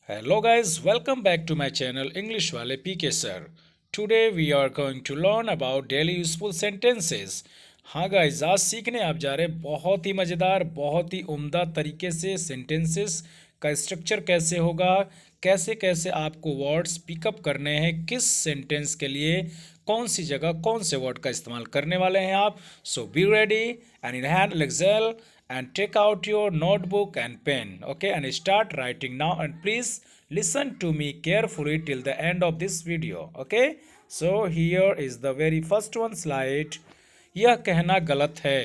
Hello guys, welcome back to my channel English Wale PK sir. Today we are going to learn about daily useful sentences. हाँ guys आज सीखने आप जा रहे हैं बहुत ही मज़ेदार बहुत ही उम्दा तरीके से सेंटेंसेस का स्ट्रक्चर कैसे होगा, कैसे कैसे आपको वर्ड्स पिकअप करने हैं, किस सेंटेंस के लिए कौन सी जगह कौन से वर्ड का इस्तेमाल करने वाले हैं आप. So be ready and in hand excel and take out your notebook and pen, okay, and start writing now, and please listen to me carefully till the end of this video, okay. So here is the very first one slide. यह कहना गलत है,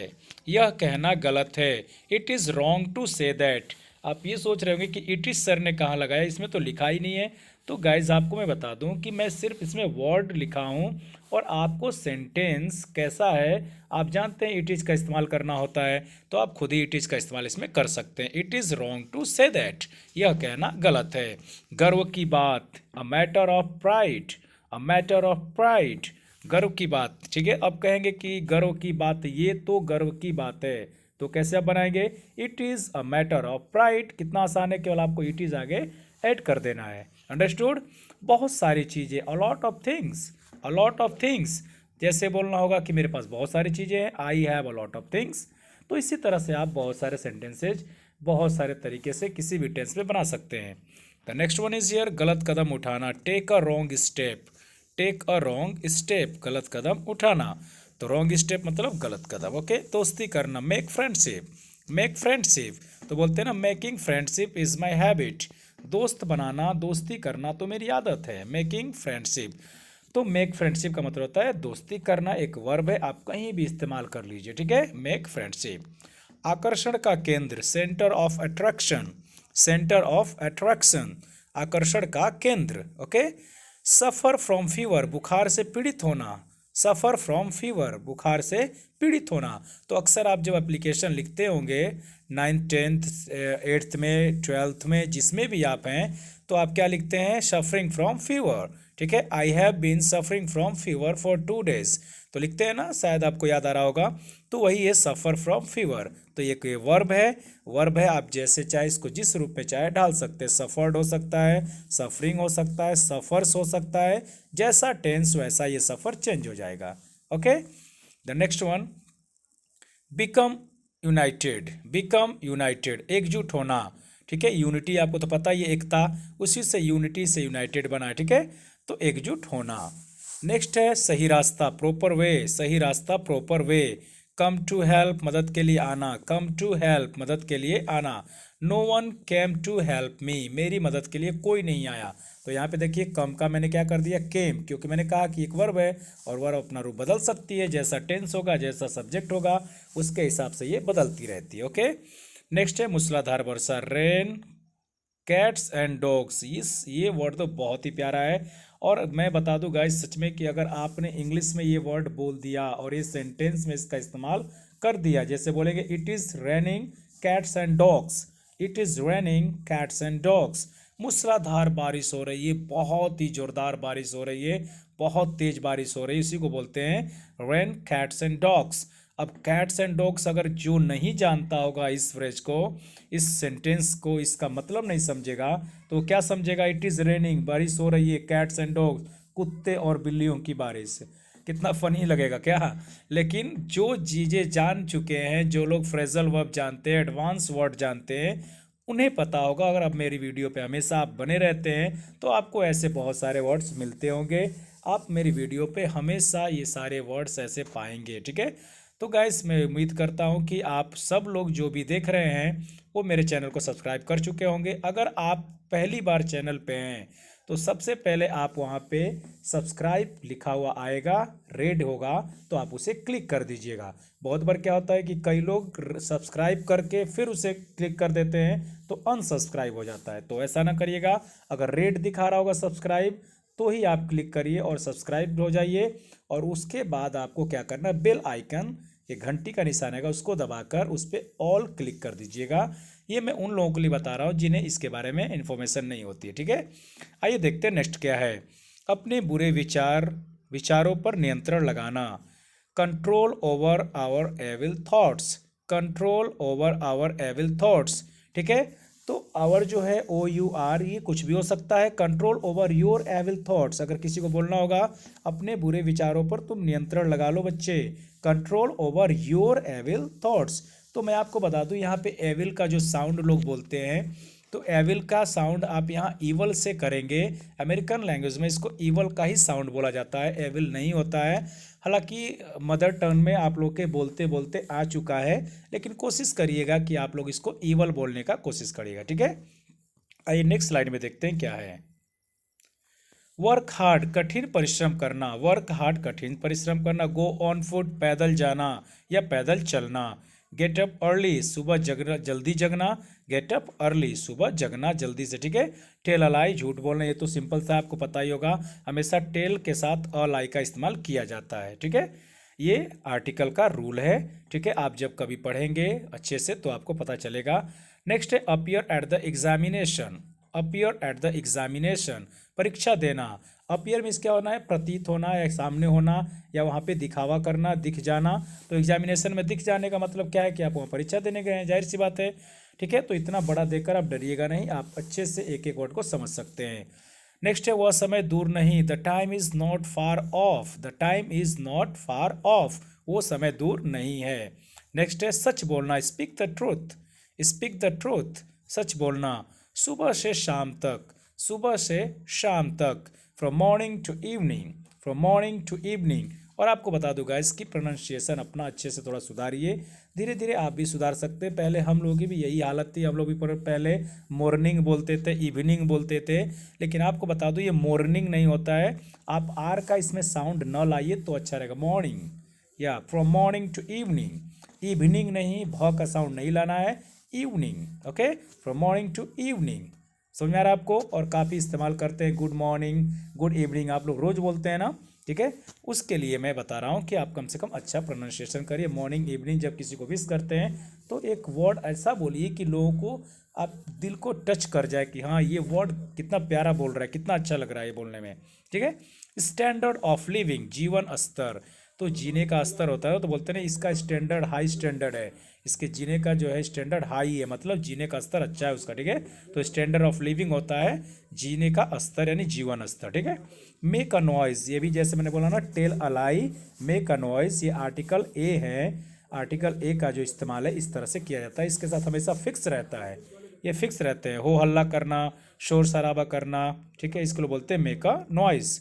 यह कहना गलत है. It is wrong to say that. आप ये सोच रहे होंगे कि इट इज़ सर ने कहाँ लगाया, इसमें तो लिखा ही नहीं है. तो गाइज आपको मैं बता दूं कि मैं सिर्फ इसमें वर्ड लिखा हूं और आपको सेंटेंस कैसा है आप जानते हैं इट इज़ का इस्तेमाल करना होता है, तो आप खुद ही इट इज़ का इस्तेमाल इसमें कर सकते हैं. It is wrong to say that, यह कहना गलत है. गर्व की बात, a matter of pride, a matter of pride, गर्व की बात. ठीक है, अब कहेंगे कि गर्व की बात, ये तो गर्व की बात है, तो कैसे आप बनाएंगे, it is a matter of pride. कितना आसान है, केवल आपको इट इज़ आगे ऐड कर देना है. अंडरस्टूड. बहुत सारी चीज़ें, a lot of things, a lot of things. जैसे बोलना होगा कि मेरे पास बहुत सारी चीज़ें हैं, I have a lot of things. तो इसी तरह से आप बहुत सारे सेंटेंसेज बहुत सारे तरीके से किसी भी टेंस में बना सकते हैं. The next one is here, गलत कदम उठाना. Take a wrong step, take a wrong step, गलत कदम उठाना. तो रॉन्ग स्टेप मतलब गलत कदम. ओके, दोस्ती करना. Make friendship, make friendship. तो बोलते हैं ना, making friendship is my habit. दोस्त बनाना, दोस्ती करना तो मेरी आदत है. Making friendship. तो मेक फ्रेंडशिप का मतलब होता है दोस्ती करना. एक वर्ब है, आप कहीं भी इस्तेमाल कर लीजिए. ठीक है, मेक फ्रेंडशिप. आकर्षण का केंद्र, centre of attraction, centre of attraction, आकर्षण का केंद्र. ओके. सफ़र फ्रॉम फीवर, बुखार से पीड़ित होना. सफ़र फ्रॉम फीवर, बुखार से पीड़ित होना. तो अक्सर आप जब एप्लीकेशन लिखते होंगे 9th 10th 8th में 12th में जिसमें भी आप हैं, तो आप क्या लिखते हैं, सफरिंग फ्रॉम फीवर. ठीक है, I have been suffering from fever for 2 days. तो लिखते हैं ना, शायद आपको याद आ रहा होगा. तो वही है सफ़र फ्रॉम फीवर. तो ये कोई वर्ब है, वर्ब है. आप जैसे चाहे इसको जिस रूप में चाहे डाल सकते हैं. सफ़र्ड हो सकता है, सफरिंग हो सकता है, सफ़र्स हो सकता है. जैसा टेंस वैसा ये सफ़र चेंज हो जाएगा. Okay. The next one, become United, become United, एकजुट होना. ठीक है, यूनिटी आपको तो पता ही है, एकता, उसी से यूनिटी से यूनाइटेड बना है. ठीक है, तो एकजुट होना. नेक्स्ट है सही रास्ता, प्रॉपर वे, सही रास्ता proper way. Come to help, मदद के लिए आना. कम टू हेल्प, मदद के लिए आना. No one came to help me, मेरी मदद के लिए कोई नहीं आया. तो यहाँ पे देखिए, कम का मैंने क्या कर दिया, केम, क्योंकि मैंने कहा कि एक वर्ब है और वर्ब अपना रूप बदल सकती है. जैसा टेंस होगा, जैसा सब्जेक्ट होगा, उसके हिसाब से ये बदलती रहती है. ओके. नेक्स्ट है मूसलाधार वर्षा, रेन, कैट्स एंड डॉग्स. इस ये वर्ड तो बहुत ही प्यारा है. और मैं बता दूं गाइस, सच में कि अगर आपने इंग्लिश में ये वर्ड बोल दिया और ये सेंटेंस में इसका इस्तेमाल कर दिया, जैसे बोलेंगे it is raining cats and dogs, it is raining cats and dogs. मूसलाधार बारिश हो रही है, बहुत ही ज़ोरदार बारिश हो रही है, बहुत तेज़ बारिश हो रही है, इसी को बोलते हैं रेन कैट्स एंड डॉग्स. अब कैट्स एंड डॉग्स, अगर जो नहीं जानता होगा इस फ्रेज को, इस सेंटेंस को, इसका मतलब नहीं समझेगा, तो क्या समझेगा, इट इज़ रेनिंग, बारिश हो रही है, कैट्स एंड डॉग्स, कुत्ते और बिल्लियों की बारिश. कितना फनी लगेगा क्या. लेकिन जो चीज़ें जान चुके हैं, जो लोग फ्रेजल वर्ब जानते हैं, एडवांस वर्ड जानते हैं, उन्हें पता होगा. अगर आप मेरी वीडियो पे हमेशा आप बने रहते हैं तो आपको ऐसे बहुत सारे वर्ड्स मिलते होंगे. आप मेरी वीडियो पे हमेशा ये सारे वर्ड्स ऐसे पाएंगे. ठीक है. तो गाइस, मैं उम्मीद करता हूँ कि आप सब लोग जो भी देख रहे हैं वो मेरे चैनल को सब्सक्राइब कर चुके होंगे. अगर आप पहली बार चैनल पे हैं तो सबसे पहले आप वहाँ पे सब्सक्राइब लिखा हुआ आएगा, रेड होगा, तो आप उसे क्लिक कर दीजिएगा. बहुत बार क्या होता है कि कई लोग सब्सक्राइब करके फिर उसे क्लिक कर देते हैं तो अनसब्सक्राइब हो जाता है. तो ऐसा ना करिएगा. अगर रेड दिखा रहा होगा सब्सक्राइब, तो ही आप क्लिक करिए और सब्सक्राइब हो जाइए. और उसके बाद आपको क्या करना है, बेल आइकन, ये घंटी का निशान है, उसको दबाकर उस पर ऑल क्लिक कर दीजिएगा. ये मैं उन लोगों के लिए बता रहा हूँ जिन्हें इसके बारे में इन्फॉर्मेशन नहीं होती है. ठीक है. आइए देखते हैं नेक्स्ट क्या है. अपने बुरे विचारों पर नियंत्रण लगाना. Control over our evil thoughts, control over our evil thoughts. ठीक है. तो आवर जो है OUR ये कुछ भी हो सकता है। Control over your evil thoughts, अगर किसी को बोलना होगा अपने बुरे विचारों पर तुम नियंत्रण लगा लो बच्चे। Control over your evil thoughts. तो मैं आपको बता दूं यहाँ पे एविल का जो साउंड लोग बोलते हैं, तो एविल का साउंड आप यहाँ ईवल से करेंगे। अमेरिकन लैंग्वेज में इसको ईवल का ही साउंड बोला जाता है, एविल नहीं होता है। हालांकि मदर टंग में आप लोग के बोलते बोलते आ चुका है, लेकिन कोशिश करिएगा कि आप लोग इसको ईवल बोलने का कोशिश करिएगा, ठीक है। आइए नेक्स्ट स्लाइड में देखते हैं क्या है। वर्क हार्ड, कठिन परिश्रम करना। वर्क हार्ड, कठिन परिश्रम करना। गो ऑन फुट, पैदल जाना या पैदल चलना। गेट अप अर्ली, सुबह जगना, जल्दी जगना। गेट अप अर्ली, सुबह जगना जल्दी से, ठीक है। टेल अ लाई, झूठ बोलना, ये तो सिंपल सा आपको पता ही होगा, हमेशा टेल के साथ अ लाई का इस्तेमाल किया जाता है, ठीक है। ये आर्टिकल का रूल है, ठीक है। आप जब कभी पढ़ेंगे अच्छे से तो आपको पता चलेगा। नेक्स्ट है appear at the examination. Appear at the examination, परीक्षा देना। अपीयर मीन्स क्या होना है, प्रतीत होना या सामने होना या वहाँ पे दिखावा करना, दिख जाना। तो एग्जामिनेशन में दिख जाने का मतलब क्या है कि आप वहाँ परीक्षा देने गए हैं, जाहिर सी बात है, ठीक है। तो इतना बड़ा देकर आप डरिएगा नहीं, आप अच्छे से एक एक वर्ड को समझ सकते हैं। नेक्स्ट है वह समय दूर नहीं। The time is not far off. The time is not far off, वो समय दूर नहीं है। नेक्स्ट है सच बोलना। Speak the truth. Speak the truth, सच बोलना। सुबह से शाम तक, सुबह से शाम तक। From morning to evening, from morning to evening. और आपको बता दूंगा इसकी प्रोनाउंसिएशन अपना अच्छे से थोड़ा सुधारिए, धीरे धीरे आप भी सुधार सकते हैं। पहले हम लोगों की भी यही हालत थी, हम लोग भी पहले मॉर्निंग बोलते थे, इवनिंग बोलते थे, लेकिन आपको बता दूं ये मॉर्निंग नहीं होता है। आप आर का इसमें साउंड न लाइए तो अच्छा रहेगा। मॉर्निंग या from morning to evening. Evening नहीं, भ का साउंड नहीं लाना है, evening, okay. From morning to evening, समझ में आ रहा है आपको। और काफ़ी इस्तेमाल करते हैं गुड मॉर्निंग, गुड इवनिंग, आप लोग रोज़ बोलते हैं ना, ठीक है। उसके लिए मैं बता रहा हूँ कि आप कम से कम अच्छा प्रोनाउंसिएशन करिए। मॉर्निंग इवनिंग जब किसी को विश करते हैं तो एक वर्ड ऐसा बोलिए कि लोगों को आप दिल को टच कर जाए कि हाँ ये वर्ड कितना प्यारा बोल रहा है, कितना अच्छा लग रहा है ये बोलने में, ठीक है। स्टैंडर्ड ऑफ लिविंग, जीवन स्तर। तो जीने का स्तर होता है, तो बोलते हैं इसका स्टैंडर्ड हाई स्टैंडर्ड है, इसके जीने का जो है स्टैंडर्ड हाई है, मतलब जीने का स्तर अच्छा है उसका, ठीक है। तो स्टैंडर्ड ऑफ लिविंग होता है जीने का स्तर यानी जीवन स्तर, ठीक है। मेक अ नॉइज, ये भी जैसे मैंने बोला ना tell a lie, make a noise, ये आर्टिकल ए है। आर्टिकल ए का जो इस्तेमाल है इस तरह से किया जाता है, इसके साथ हमेशा फिक्स रहता है, ये फिक्स रहते हैं। हो हल्ला करना, शोर शराबा करना, ठीक है, इसको लोग बोलते हैं मेक अ नॉइज।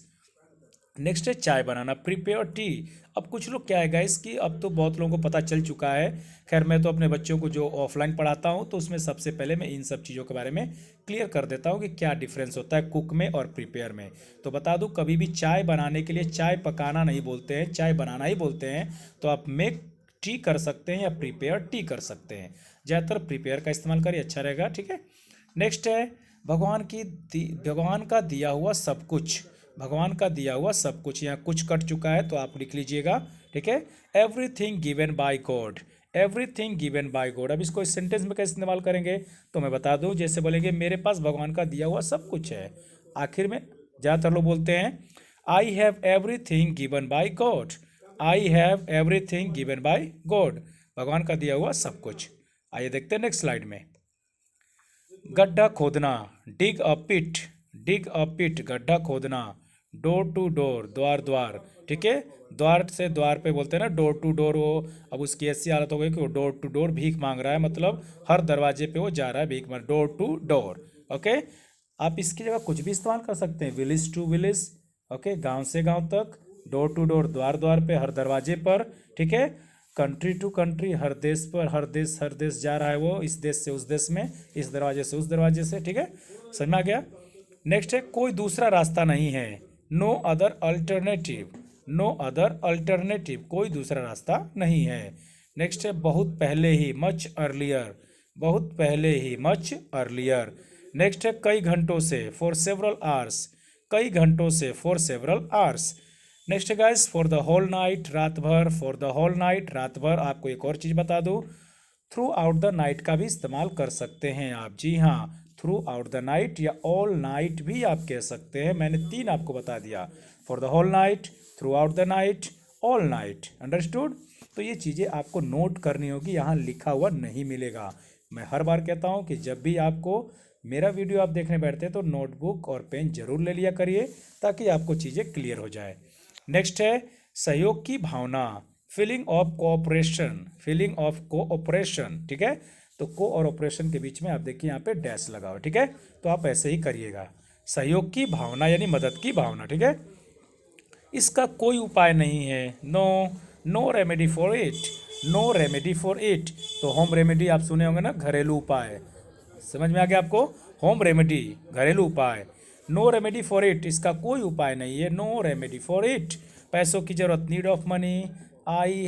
नेक्स्ट है चाय बनाना, प्रिपेयर टी। अब कुछ लोग क्या है गाइस कि अब तो बहुत लोगों को पता चल चुका है, खैर मैं तो अपने बच्चों को जो ऑफलाइन पढ़ाता हूँ तो उसमें सबसे पहले मैं इन सब चीज़ों के बारे में क्लियर कर देता हूँ कि क्या डिफरेंस होता है कुक में और प्रिपेयर में। तो बता दूँ कभी भी चाय बनाने के लिए चाय पकाना नहीं बोलते हैं, चाय बनाना ही बोलते हैं। तो आप मेक टी कर सकते हैं या प्रिपेयर टी कर सकते हैं, ज़्यादातर प्रिपेयर का इस्तेमाल करिए, अच्छा रहेगा, ठीक है। नेक्स्ट है भगवान का दिया हुआ सब कुछ। भगवान का दिया हुआ सब कुछ, यहाँ कुछ कट चुका है तो आप लिख लीजिएगा, ठीक है। Everything given by God, everything given by God. अब इसको इस सेंटेंस में कैसे इस्तेमाल करेंगे तो मैं बता दूं, जैसे बोलेंगे मेरे पास भगवान का दिया हुआ सब कुछ है। आखिर में ज़्यादातर लोग बोलते हैं I have everything given by God, I have everything given by God, भगवान का दिया हुआ सब कुछ। आइए देखते हैं नेक्स्ट स्लाइड में। गड्ढा खोदना, डिग अ पिट, डिग अ पिट, गड्ढा खोदना। डोर टू डोर, द्वार द्वार, ठीक है। द्वार से द्वार पे बोलते हैं ना, डोर टू डोर। वो अब उसकी ऐसी हालत हो गई कि वो डोर टू डोर भीख मांग रहा है, मतलब हर दरवाजे पे वो जा रहा है भीख मांग, डोर टू डोर, ओके। आप इसकी जगह कुछ भी इस्तेमाल कर सकते हैं, विलेज टू विलेज, ओके, गांव से गांव तक। डोर टू डोर, द्वार द्वार पे, हर दरवाजे पर, ठीक है। कंट्री टू कंट्री, हर देश पर, हर देश जा रहा है वो, इस देश से उस देश में, इस दरवाजे से उस दरवाजे से, ठीक है, समझ में आ गया। नेक्स्ट है कोई दूसरा रास्ता नहीं है, no other alternative, no other alternative, कोई दूसरा रास्ता नहीं है। नेक्स्ट है बहुत पहले ही, मच अर्लियर, बहुत पहले ही, मच अर्लियर। नेक्स्ट है कई घंटों से, फॉर सेवरल आवर्स, कई घंटों से, फॉर सेवरल आवर्स। नेक्स्ट है guys for the whole night, रात भर, फॉर द होल नाइट, रात भर। आपको एक और चीज़ बता दूँ, थ्रू आउट द नाइट का भी इस्तेमाल कर सकते हैं आप, जी हाँ, थ्रू आउट द नाइट या ऑल नाइट भी आप कह सकते हैं। मैंने 3 आपको बता दिया, for the whole night, throughout the night, all night, understood. तो ये चीज़ें आपको नोट करनी होगी, यहाँ लिखा हुआ नहीं मिलेगा। मैं हर बार कहता हूँ कि जब भी आपको मेरा वीडियो आप देखने बैठते हैं तो नोटबुक और पेन जरूर ले लिया करिए ताकि आपको चीज़ें क्लियर हो जाए। नेक्स्ट है सहयोग की भावना, feeling of cooperation, feeling of cooperation, ठीक है। तो को और ऑपरेशन के बीच में आप देखिए यहाँ पे डैश लगाओ, ठीक है। तो आप ऐसे ही करिएगा। सहयोग की भावना यानी मदद की भावना, ठीक है। इसका कोई उपाय नहीं है, no, no remedy for it, no remedy for it. तो होम रेमेडी आप सुने होंगे ना, घरेलू उपाय, समझ में आ गया आपको। होम रेमेडी घरेलू उपाय, नो रेमेडी फॉर इट, इसका कोई उपाय नहीं है, नो रेमेडी फॉर इट। पैसों की जरूरत, need of money, I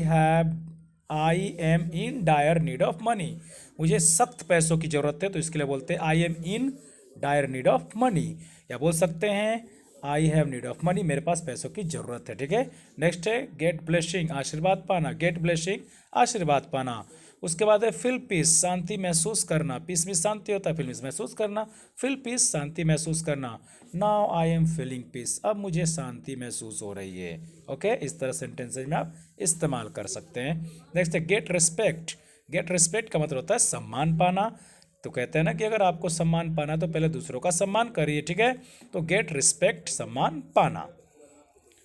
am in dire need of money, मुझे सख्त पैसों की जरूरत है, तो इसके लिए बोलते हैं I am in dire need of money. या बोल सकते हैं I have need of money, मेरे पास पैसों की जरूरत है, ठीक है। नेक्स्ट है गेट ब्लेसिंग, आशीर्वाद पाना, गेट ब्लेसिंग आशीर्वाद पाना। उसके बाद है फील पीस, शांति महसूस करना, पीस में शांति होता है, फील मीन्स महसूस करना, फील पीस शांति महसूस करना। Now I am feeling piece, अब मुझे शांति महसूस हो रही है। ओके, इस तरह सेंटेंसेज में आप इस्तेमाल कर सकते हैं। नेक्स्ट है गेट रिस्पेक्ट, गेट रिस्पेक्ट का मतलब होता है सम्मान पाना। तो कहते हैं ना कि अगर आपको सम्मान पाना तो पहले दूसरों का सम्मान करिए, ठीक है। तो गेट रिस्पेक्ट, सम्मान पाना।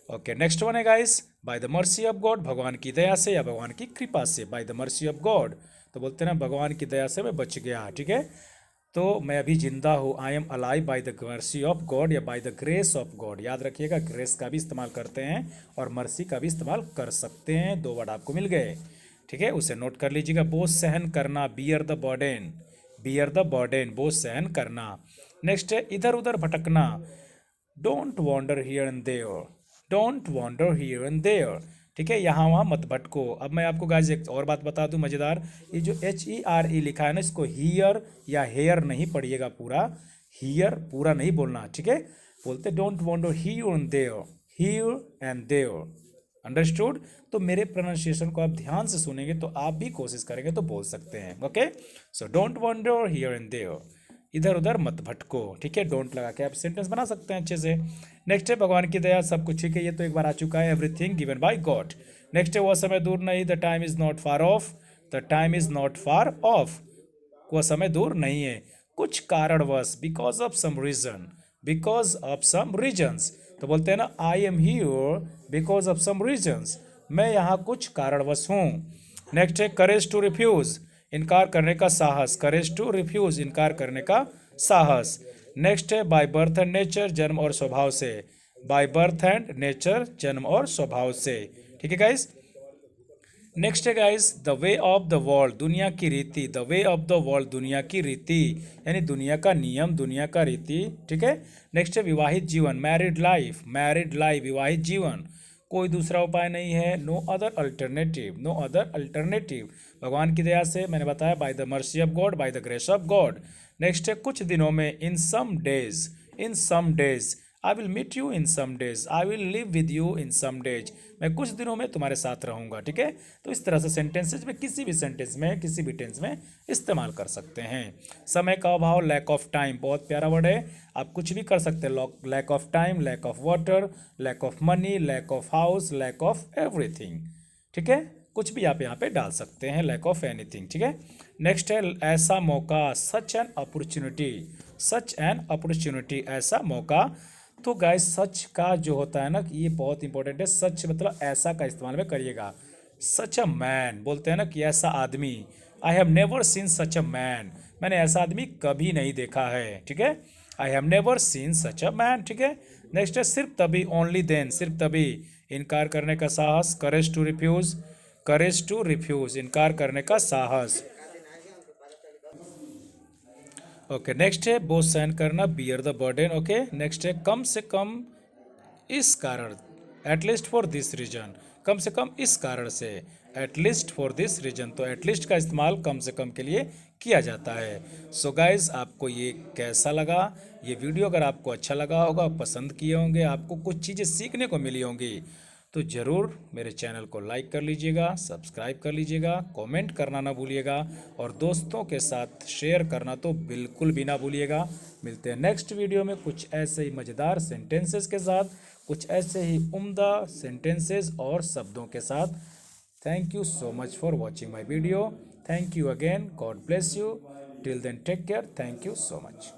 ओके, नेक्स्ट वन है guys, bye the mercy of God, भगवान की दया से या भगवान की कृपा से, bye the mercy of God. तो बोलते हैं ना भगवान की दया से मैं बच गया, ठीक है। तो मैं अभी जिंदा हूँ, I am alive by the mercy of God या by the grace of God. याद रखिएगा, ग्रेस का भी इस्तेमाल करते हैं और मर्सी का भी इस्तेमाल कर सकते हैं, दो वर्ड आपको मिल गए, ठीक है। उसे नोट कर लीजिएगा। बोझ सहन करना, bear the burden, bear the burden, बोझ सहन करना। नेक्स्ट है इधर उधर भटकना, don't wander here and there, don't wander here and there, ठीक है। यहाँ वहाँ मत भटको। अब मैं आपको गाइस एक और बात बता दूं मज़ेदार, ये जो HERE लिखा है ना, इसको हियर या हेयर नहीं पढ़िएगा पूरा, हियर पूरा नहीं बोलना, ठीक है। बोलते don't wander here and there, here and there, understood. तो मेरे प्रोनाउंसिएशन को आप ध्यान से सुनेंगे तो आप भी कोशिश करेंगे तो बोल सकते हैं। Okay, so don't wander here and there, इधर उधर मत भटको, ठीक है। डोंट लगा के आप सेंटेंस बना सकते हैं अच्छे से। नेक्स्ट है भगवान की दया सब कुछ, ठीक है, ये तो एक बार आ चुका है, everything given by God. Next है वह समय दूर नहीं, the time is not far off, the time is not far off, वह समय दूर नहीं है, कुछ कारणवश, because of some reason, because of some reasons. तो बोलते हैं ना I am here because of some reasons, मैं यहाँ कुछ कारणवश हूँ। नेक्स्ट है करेज टू रिफ्यूज, इनकार करने का साहस, करेज टू रिफ्यूज, इनकार करने का साहस। नेक्स्ट है बाय बर्थ एंड नेचर, जन्म और स्वभाव से, बाय बर्थ एंड नेचर, जन्म और स्वभाव से, ठीक है गाइस। नेक्स्ट है guys the way of the world, दुनिया की रीति, the way of the world, दुनिया की रीति यानी दुनिया का नियम, दुनिया का रीति, ठीक है। नेक्स्ट है विवाहित जीवन, मैरिड लाइफ, मैरिड लाइफ, विवाहित जीवन, कोई दूसरा उपाय नहीं है, no other alternative, no other alternative, भगवान की दया से, मैंने बताया by the mercy of God, by the grace of God. Next है कुछ दिनों में, in some days, in some days, I will meet you in some days, I will live with you in some days, मैं कुछ दिनों में तुम्हारे साथ रहूंगा, ठीक है। तो इस तरह से सेंटेंसेज में किसी भी सेंटेंस में किसी भी टेंस में इस्तेमाल कर सकते हैं। समय का अभाव, लैक ऑफ टाइम, बहुत प्यारा वर्ड है, आप कुछ भी कर सकते हैं, lack of time, lack of water, lack of money, lack of house, lack of everything, ठीक है। कुछ भी आप यहाँ पे डाल सकते हैं, लैक ऑफ एनीथिंग, ठीक है। नेक्स्ट है ऐसा मौका, such an opportunity, such an opportunity, ऐसा मौका। तो गाइस सच का जो होता है ना कि ये बहुत इंपॉर्टेंट है, सच मतलब ऐसा का इस्तेमाल में करिएगा। सच अ मैन, बोलते हैं ना कि ऐसा आदमी, I have never seen such a man, मैंने ऐसा आदमी कभी नहीं देखा है, ठीक है। I have never seen such a man, ठीक है। नेक्स्ट है सिर्फ तभी, ओनली देन, सिर्फ तभी, इनकार करने का साहस, courage to refuse, courage to refuse, इनकार करने का साहस। ओके, नेक्स्ट है बोझ सहन करना, bear the burden, okay. Next है कम से कम इस कारण, एटलीस्ट फॉर दिस रीजन, कम से कम इस कारण से, एटलीस्ट फॉर दिस रीजन, तो एटलीस्ट का इस्तेमाल कम से कम के लिए किया जाता है। सो गाइज आपको ये कैसा लगा, ये वीडियो अगर आपको अच्छा लगा होगा, पसंद किए होंगे, आपको कुछ चीज़ें सीखने को मिली होंगी, तो ज़रूर मेरे चैनल को लाइक कर लीजिएगा, सब्सक्राइब कर लीजिएगा, कमेंट करना ना भूलिएगा और दोस्तों के साथ शेयर करना तो बिल्कुल भी ना भूलिएगा। मिलते हैं नेक्स्ट वीडियो में कुछ ऐसे ही मज़ेदार सेंटेंसेस के साथ, कुछ ऐसे ही उम्दा सेंटेंसेस और शब्दों के साथ। Thank you so much for watching my video, thank you again, God bless you. Till then take care, thank you so much.